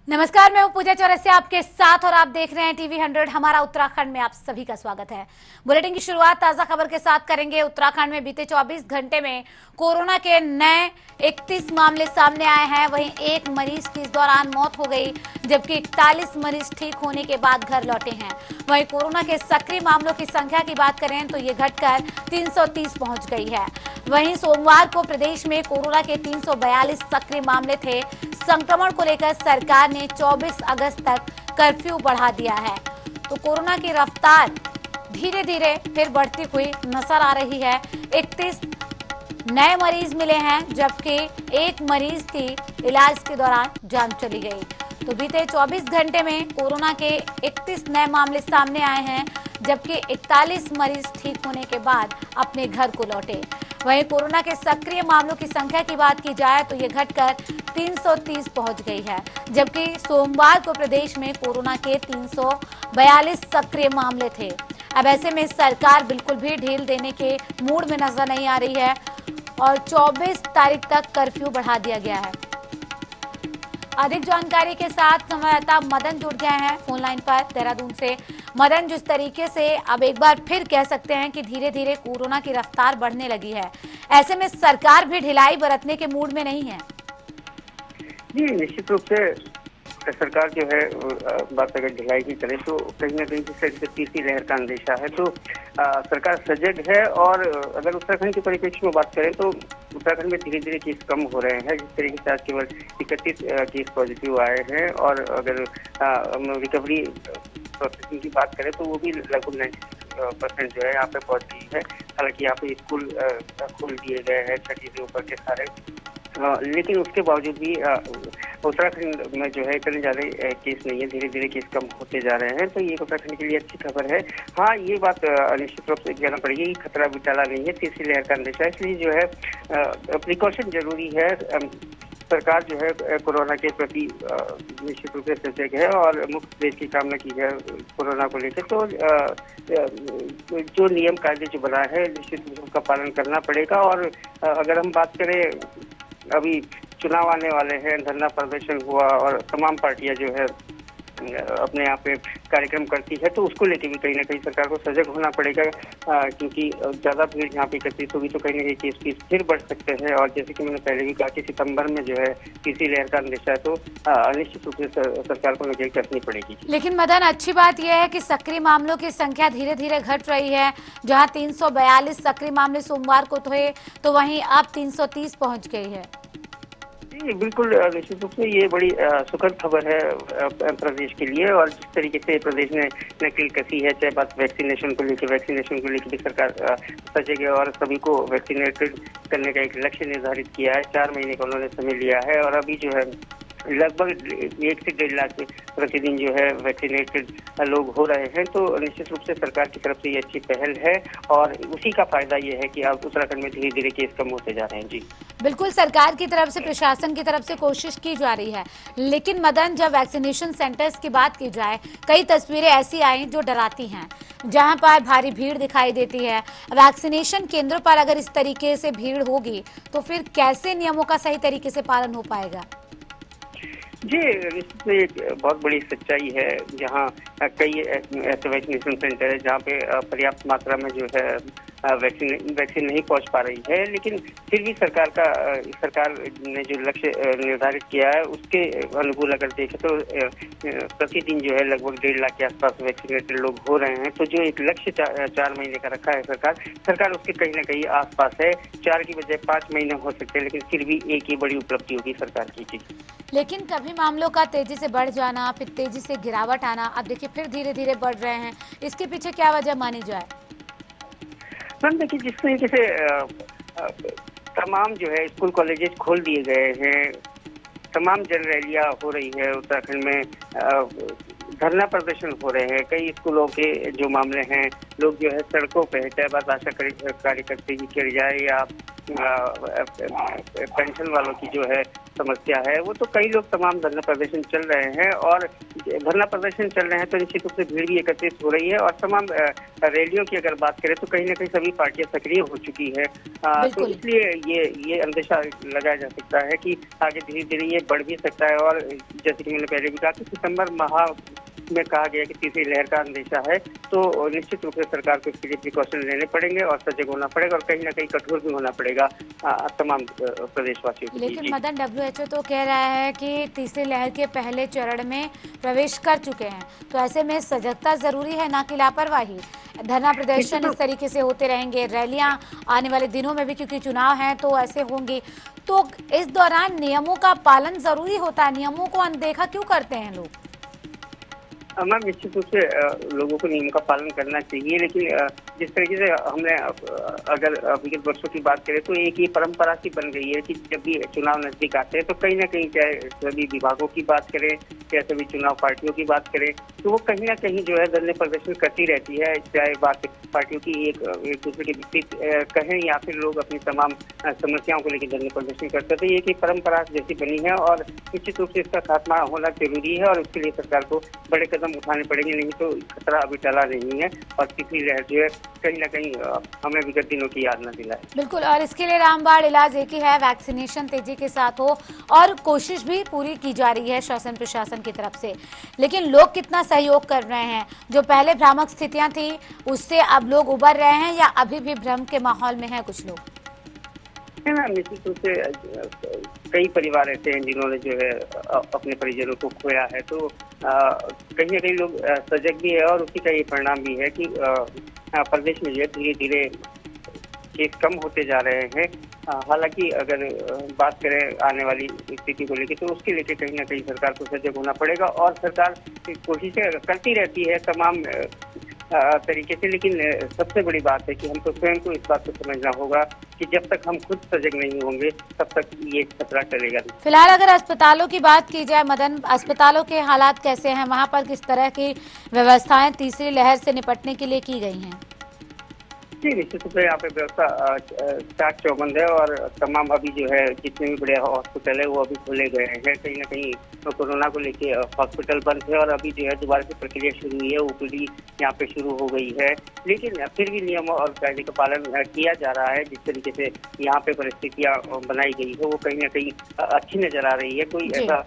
नमस्कार, मैं हूं पूजा चौरसिया आपके साथ और आप देख रहे हैं टीवी 100 हमारा उत्तराखंड में। आप सभी का स्वागत है। बुलेटिन की शुरुआत ताजा खबर के साथ करेंगे। उत्तराखंड में बीते 24 घंटे में कोरोना के नए 31 मामले सामने आए हैं। वहीं एक मरीज की इस दौरान मौत हो गई, जबकि 41 मरीज ठीक होने के बाद घर लौटे हैं। वहीं कोरोना के सक्रिय मामलों की संख्या की बात करें तो ये घटकर 330 पहुंच गई है। वहीं सोमवार को प्रदेश में कोरोना के 342 सक्रिय मामले थे। संक्रमण को लेकर सरकार ने 24 अगस्त तक कर्फ्यू बढ़ा दिया है। तो कोरोना की रफ्तार धीरे धीरे फिर बढ़ती हुई नजर आ रही है। 31 नए मरीज मिले हैं, जबकि एक मरीज की इलाज के दौरान जान चली गई। तो बीते 24 घंटे में कोरोना के 31 नए मामले सामने आए हैं, जबकि 41 मरीज ठीक होने के बाद अपने घर को लौटे। वहीं कोरोना के सक्रिय मामलों की संख्या की बात की जाए तो ये घटकर 330 पहुंच गई है, जबकि सोमवार को प्रदेश में कोरोना के 342 सक्रिय मामले थे। अब ऐसे में सरकार बिल्कुल भी ढील देने के मूड में नजर नहीं आ रही है और 24 तारीख तक कर्फ्यू बढ़ा दिया गया है। अधिक जानकारी के साथ संवाददाता मदन जुड़ गए हैं फोन लाइन पर देहरादून से। मदन, जिस तरीके से अब एक बार फिर कह सकते हैं कि धीरे धीरे कोरोना की रफ्तार बढ़ने लगी है, ऐसे में सरकार भी ढिलाई बरतने के मूड में नहीं है। जी, निश्चित रूप से सरकार जो है बात अगर ढिलाई की करे तो कहीं ना कहीं जिस तरीके से तीसरी लहर का अंदेशा है, तो सरकार सजग है। और अगर उत्तराखंड के परिप्रेक्ष्य में बात करें तो उत्तराखंड में धीरे धीरे केस कम हो रहे हैं। जिस तरीके से आज केवल 31 केस पॉजिटिव आए हैं और अगर रिकवरी प्रोसेसिंग की बात करें तो वो भी लगभग 90% जो है यहाँ पे पहुंच गई है। हालांकि यहाँ पे स्कूल खोल दिए गए हैं छठी से ऊपर के सारे, लेकिन उसके बावजूद भी उत्तराखंड में जो है इतने ज्यादा केस नहीं है। धीरे धीरे केस कम होते जा रहे हैं, तो ये उत्तराखंड के लिए अच्छी खबर है। हाँ, ये बात निश्चित रूप से कहना पड़ेगी कि खतरा भी टला नहीं है, तीसरी लहर का अंदेशा, इसलिए जो है प्रिकॉशन जरूरी है। सरकार जो है कोरोना के प्रति निश्चित रूप से सजग है और मुक्त देश की कामना की है कोरोना को लेकर। तो जो नियम कायदे जो बना है निश्चित रूप से उसका पालन करना पड़ेगा। और अगर हम बात करें, अभी चुनाव आने वाले हैं, धरना प्रदर्शन हुआ और तमाम पार्टियां जो है अपने यहाँ पे कार्यक्रम करती है, तो उसको लेके भी कहीं ना कहीं सरकार को सजग होना पड़ेगा, क्योंकि ज्यादा भीड़ यहाँ पे एकत्रित होगी तो कहीं ना कहीं केस फिर बढ़ सकते हैं। और जैसे कि मैंने पहले भी कहा कि सितंबर में जो है तीसरी लहर का अंदेशा है, तो निश्चित रूप से सरकार को नजर रखनी पड़ेगी। लेकिन मदन, अच्छी बात यह है कि सक्रिय मामलों की संख्या धीरे धीरे घट रही है। जहाँ 342 सक्रिय मामले सोमवार को थे, तो वहीं अब 330 पहुंच गई है। जी बिल्कुल, निश्चित रूप से ये बड़ी सुखद खबर है प्रदेश के लिए। और जिस तरीके से प्रदेश ने नकेल कसी है, चाहे बात वैक्सीनेशन को लेकर भी सरकार सजग है और सभी को वैक्सीनेटेड करने का एक लक्ष्य निर्धारित किया है। 4 महीने का उन्होंने समय लिया है और अभी जो है लगभग 1 से 1.5 लाख प्रतिदिन जो है वैक्सीनेटेड लोग हो रहे हैं। तो निश्चित रूप से सरकार की तरफ से ये अच्छी पहल है और उसी का फायदा ये है कि अब उत्तराखंड में धीरे धीरे केस कम होते जा रहे हैं। जी बिल्कुल, सरकार की तरफ से, प्रशासन की तरफ से कोशिश की जा रही है। लेकिन मदन, जब वैक्सीनेशन सेंटर्स की बात की जाए, कई तस्वीरें ऐसी आई जो डराती हैं, जहां पर भारी भीड़ दिखाई देती है। वैक्सीनेशन केंद्र पर अगर इस तरीके से भीड़ होगी तो फिर कैसे नियमों का सही तरीके से पालन हो पाएगा? जी, इसमें एक बहुत बड़ी सच्चाई है। जहाँ कई ऐसे वैक्सीनेशन सेंटर है जहाँ पे पर्याप्त मात्रा में जो है वैक्सीन नहीं पहुंच पा रही है, लेकिन फिर भी सरकार ने जो लक्ष्य निर्धारित किया है उसके अनुकूल अगर देखें तो प्रतिदिन जो है लगभग 1.5 लाख के आसपास वैक्सीनेटेड लोग हो रहे हैं। तो जो एक लक्ष्य 4 महीने का रखा है सरकार उसके कहीं ना कहीं आसपास है। 4 की बजाय 5 महीने हो सकते हैं, लेकिन फिर भी एक ही बड़ी उपलब्धि होगी सरकार की। लेकिन कभी मामलों का तेजी से बढ़ जाना, फिर तेजी से गिरावट आना, अब देखिए फिर धीरे धीरे बढ़ रहे हैं, इसके पीछे क्या वजह मानी जाए? मैम देखिए, जिस तरीके से तमाम जो है स्कूल कॉलेजेस खोल दिए गए हैं, तमाम जन रैलियां हो रही है उत्तराखंड में, धरना प्रदर्शन हो रहे हैं, कई स्कूलों के जो मामले हैं, लोग जो है सड़कों पे है, चाहे बात आशा कार्यकर्ता की करी जाए या पेंशन वालों की जो है समस्या है, वो तो कई लोग तमाम धरना प्रदर्शन चल रहे हैं और धरना प्रदर्शन चल रहे हैं तो निश्चित रूप से भीड़ भी एकत्रित हो रही है और तमाम रैलियों की अगर बात करें तो कहीं ना कहीं सभी पार्टियां सक्रिय हो चुकी है। तो इसलिए ये अंदेशा लगाया जा सकता है कि आगे धीरे धीरे ये बढ़ भी सकता है और जैसे कि मैंने पहले भी कहा कि सितंबर माह में कहा गया कि तीसरी लहर का अंदेशा है, तो निश्चित रूप से सरकार को इसके लिए प्रिकॉशन लेने पड़ेंगे और सजग होना पड़ेगा और कहीं ना कहीं कठोर भी होना पड़ेगा तमाम प्रदेशवासियों को। लेकिन मदन, WHO तो कह रहा है कि तीसरी लहर के पहले चरण में प्रवेश कर चुके हैं, तो ऐसे में सजगता जरूरी है, ना कि लापरवाही। धरना प्रदर्शन इस तरीके से होते रहेंगे, रैलियां आने वाले दिनों में भी क्योंकि चुनाव हैं तो ऐसे होंगे, तो इस दौरान नियमों का पालन जरूरी होता है। नियमों को अनदेखा क्यों करते हैं लोग? मैम निश्चित रूप से लोगों को नियम का पालन करना चाहिए, लेकिन जिस तरीके से हमने अगर विगत वर्षों की बात करें तो एक ये परंपरा सी बन गई है कि जब भी चुनाव नजदीक आते हैं तो कहीं ना कहीं चाहे सभी विभागों की बात करें या सभी चुनाव पार्टियों की बात करें तो वो कहीं ना कहीं जो है धरने प्रदर्शन करती रहती है, चाहे बात पार्टियों की एक दूसरे के विपरीत कहें या फिर लोग अपनी तमाम समस्याओं को लेकर धरने प्रदर्शन करते थे। ये परंपरा जैसी बनी है और निश्चित रूप से इसका खात्मा होना जरूरी है और उसके लिए सरकार को बड़े कदम उठाने पड़ेंगे, नहीं तो खतरा अभी टला नहीं है और तीसरी लहर जो है कहीं ना कहीं हमें विगत दिनों की याद न दिलाए। बिल्कुल, और इसके लिए रामबाण इलाज एक ही है, वैक्सीनेशन तेजी के साथ हो और कोशिश भी पूरी की जा रही है शासन प्रशासन की तरफ से। लेकिन लोग कितना सहयोग कर रहे हैं? जो पहले भ्रामक स्थितियां थी उससे अब लोग उबर रहे हैं या अभी भी भ्रम के माहौल में है कुछ लोग? निश्चित रूप से कई परिवार ऐसे हैं जिन्होंने जो है अपने परिजनों को खोया है, तो कहीं ना कहीं लोग सजग भी है और उसी का ये परिणाम भी है कि प्रदेश में जो है धीरे धीरे केस कम होते जा रहे हैं। हालांकि अगर बात करें आने वाली स्थिति को लेकर तो उसके लेकर कहीं ना कहीं सरकार को सजग होना पड़ेगा और सरकार कोशिशें करती रहती है तमाम तरीके से, लेकिन सबसे बड़ी बात है कि हमको स्वयं को इस बात को समझना होगा कि जब तक हम खुद सजग नहीं होंगे तब तक ये खतरा चलेगा। फिलहाल अगर अस्पतालों की बात की जाए मदन, अस्पतालों के हालात कैसे हैं? वहां पर किस तरह की व्यवस्थाएं तीसरी लहर से निपटने के लिए की गई हैं? जी निश्चित रूप से यहाँ पे व्यवस्था चाक चौबंद है और तमाम अभी जो है जितने भी बड़े हॉस्पिटल है वो अभी खोले गए हैं। कहीं ना कहीं तो कोरोना को लेके हॉस्पिटल बंद है और अभी जो है दोबारा से प्रक्रिया शुरू हुई है, ओपीडी यहाँ पे शुरू हो गई है, लेकिन फिर भी नियम और कायदे का पालन किया जा रहा है। जिस तरीके से यहाँ पे परिस्थितियाँ बनाई गई है वो कहीं ना कहीं अच्छी नजर आ रही है। कोई ऐसा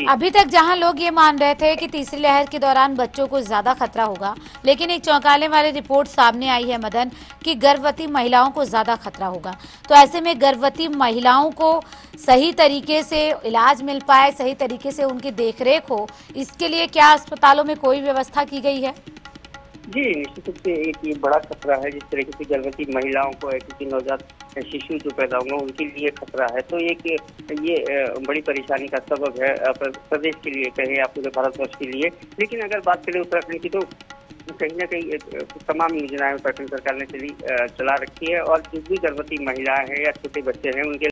अभी तक जहां लोग ये मान रहे थे कि तीसरी लहर के दौरान बच्चों को ज्यादा खतरा होगा, लेकिन एक चौंकाने वाली रिपोर्ट सामने आई है मदन कि गर्भवती महिलाओं को ज्यादा खतरा होगा। तो ऐसे में गर्भवती महिलाओं को सही तरीके से इलाज मिल पाए, सही तरीके से उनकी देखरेख हो, इसके लिए क्या अस्पतालों में कोई व्यवस्था की गई है? जी निश्चित रूप से एक ये बड़ा खतरा है। जिस तरीके से गर्भवती महिलाओं को क्योंकि नवजात शिशु जो पैदा होंगे उनके लिए खतरा है, तो ये बड़ी परेशानी का सबब है प्रदेश के लिए कहें या पूरे भारतवर्ष के लिए। लेकिन अगर बात करें उत्तराखंड की तो कहीं ना कहीं तमाम योजनाएं उत्तराखंड सरकार ने चला रखी है और जो भी गर्भवती महिलाएं हैं या छोटे बच्चे हैं उनके